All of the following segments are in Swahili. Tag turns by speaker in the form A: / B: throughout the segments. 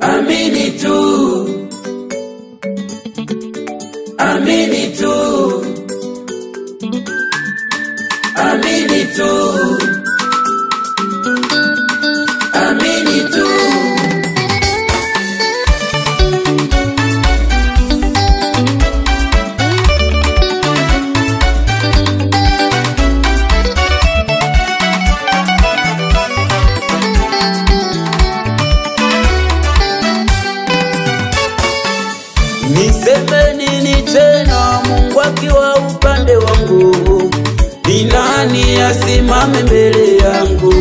A: amini tu, amini tu, amini tu, amini tu. Niseme nini tena Mungu akiwa upande wangu? Ni nani asimame mbele yangu?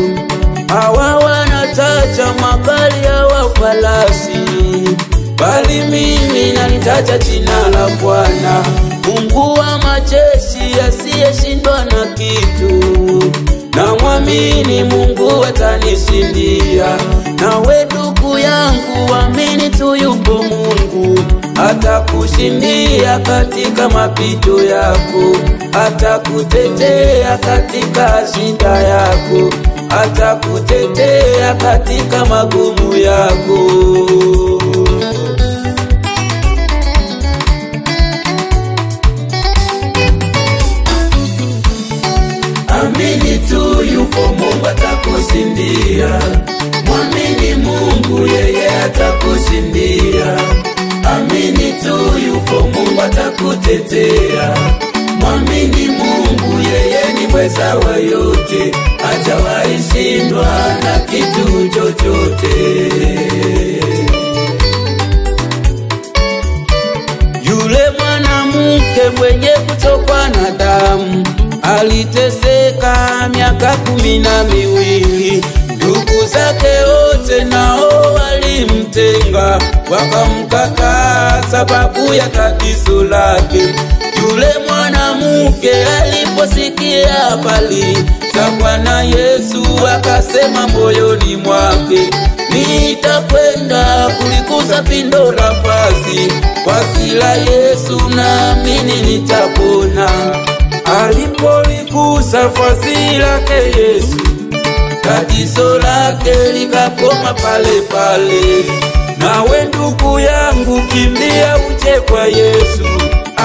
A: Hawa wanataja magari ya wafalasi, bali mimi nalitaja jina la Bwana, Mungu wa majeshi asiyeshindwa na kitu. Na mwamini Mungu atanishindia. Nawe ndugu yangu, amini tu yupo Mungu, atakushindia katika mapito yako, atakutetea katika shida yako, atakutetea katika magumu yako. Amini tu yupo Mungu atakushindia. Mwamini Mungu, yeye atakushindia. Amini tu yupo Mungu atakutetea. Mwamini Mungu, yeye ni mweza wa yote, hajawahi shindwa na kitu chochote. Yule mwanamke mwenye kutokwa na damu aliteseka miaka 12. Ndugu zake wote nao walimtenga, wakamkataa sababu ya tatizo lake. Yule mwanamke aliposikia habari za Bwana Yesu, akasema moyoni mwake, nitakwenda kuligusa pindo la vazi la Yesu, naamini nitapona. Alipoligusa vazi lake Yesu, tatizo lake likakoma pale pale. Nawe ndugu yangu, kimbia uje kwa Yesu,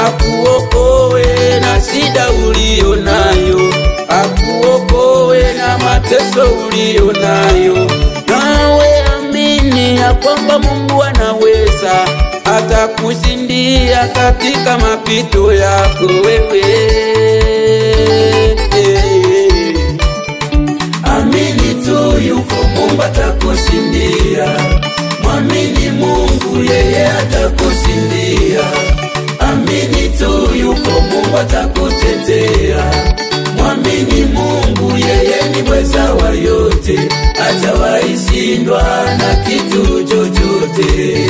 A: akuokoe na shida ulio nayo, akuokoe na mateso ulio nayo. Nawe amini ya kwamba Mungu anaweza, atakushindia katika mapito yako wewe. Amini tu yuko Mungu atakushindia. Mwamini Mungu, yeye atakushindia. Amini tu yuko Mungu atakutetea. Mwamini Mungu, yeye ni mweza wa yote, hajawahi shindwa na kitu chochote.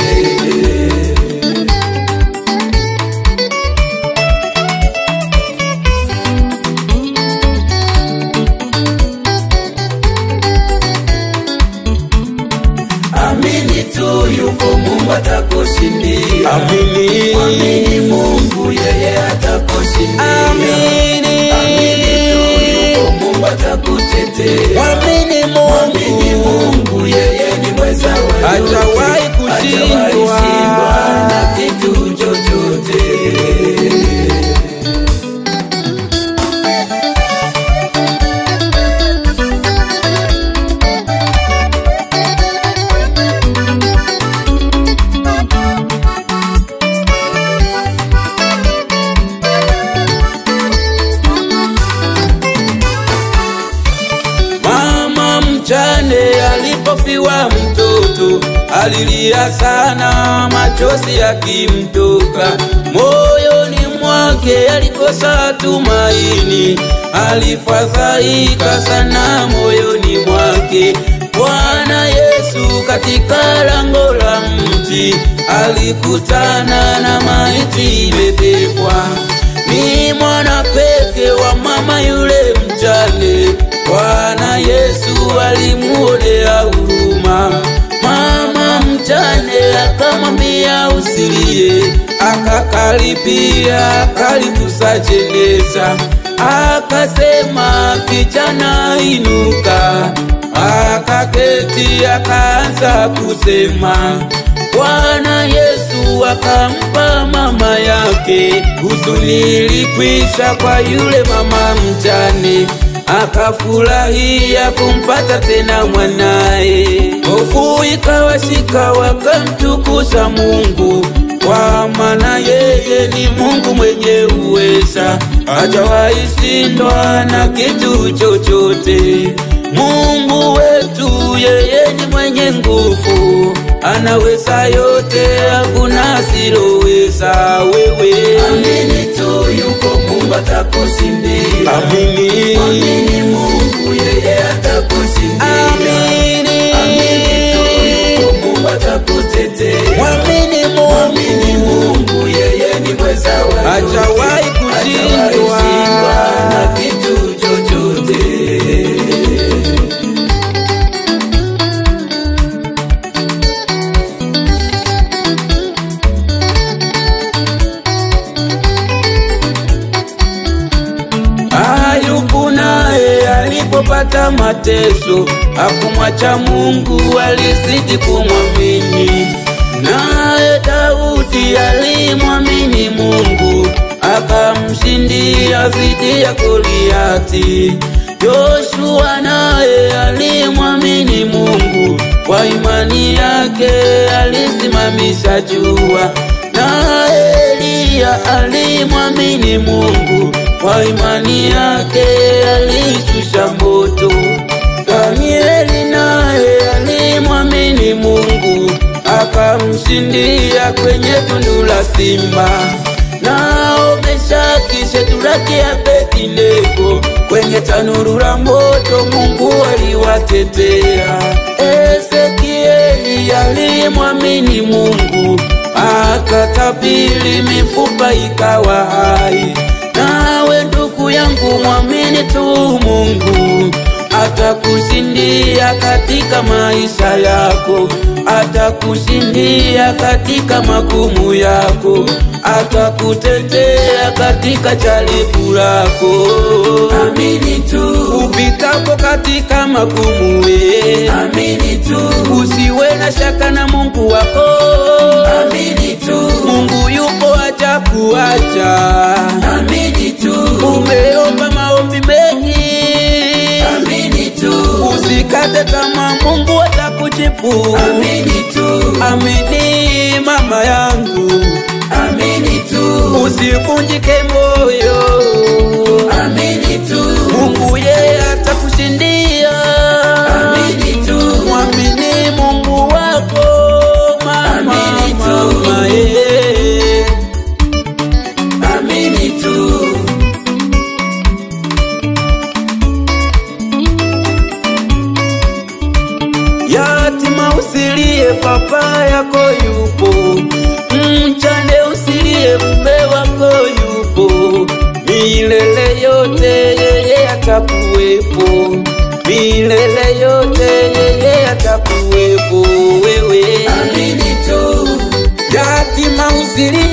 A: Amini tu yuko Mungu atakushindia. Amini. Mwamini Mungu, yeye atakushindia. Amini. Amini tu yuko Mungu atakutetea. Mwamini Mungu. Mwamini Mungu, yeye ni mweza wa yote, hajawahi kushindwa na kitu chochote. Mjane alipofiwa mtoto, alilia sana, machozi yakimtoka. Moyoni mwake alikosa tumaini, alifadhaika sana moyoni mwake. Bwana Yesu katika lango la mji, alikutana na maiti imebebwa. Ni mwana peke wa mama yule mjane, Bwana Yesu alimuonea huruma. Mama mjane akamwambia usilie, akakaribia kaligusa jeneza, akasema kijana inuka. akaketi akaanza kusema. Bwana Yesu akampa mama yake. Huzuni ilikwisha kwa yule mama mjane, akafurahia kumpata tena mwanae. Hofu ikawashika wakamtukuza Mungu, kwa maana yeye ni Mungu mwenye uweza, hajawahi shindwa na kitu chochote. Mungu wetu yeye ni mwenye nguvu, anaweza yote, hakuna asiloweza. Wewe
B: amini tu, yuko Mungu atakushindia.
A: amini,
B: Amini Mungu yeye atakushindia.
A: amini,
B: Amini tu, yuko Mungu atakutetea.
A: mwamini
B: Amini Mungu yeye ni mweza wa yote,
A: hajawahi kushindwa
B: na kitu chochote.
A: Ayubu naye alipopata mateso, hakumwacha Mungu, alizidi kumwamini. Naye Daudi alimwamini Mungu, akamshindia dhidi ya Goliati. Yoshua naye alimwamini Mungu, kwa imani yake alisimamisha jua. Naye Eliya alimwamini Mungu, kwa imani yake alishusha moto. Danieli naye alimwamini Mungu, akamshindia kwenye tundu la simba. Nao Meshaki, Shadraka, Abednego kwenye tanuru la moto Mungu aliwatetea. Ezekieli alimwamini Mungu, akatabiri mifupa ikawa hai. Nawe ndugu yangu mwamini tu Mungu, atakushindia katika maisha yako, atakushindia katika magumu yako, atakutetea katika jaribu lako.
B: Amini tu,
A: upitapo katika magumu
B: amini tu,
A: usiwe na shaka na Mungu wako.
B: amini tu,
A: Mungu yupo, hajakuacha.
B: amini tu,
A: Umeomba maombi mengi,
B: amini tu,
A: usikate tamaa, Mungu atakujibu.
B: amini tu,
A: Amini mama yangu,
B: amini tu,
A: usivunjike moyo,
B: amini tu,
A: Mungu yeye atakushindia.
B: amini tu,
A: Mwamini Mungu wako mama,
B: amini tu,
A: mama yeye.
B: amini tu.
A: Yatima usilie, papa yako yupo. Mjane usilie, mume wako yupo. Milele yote yeye atakuwepo, milele yote yeye atakuwepo. Wewe
B: Amini tu,
A: yatima usilie,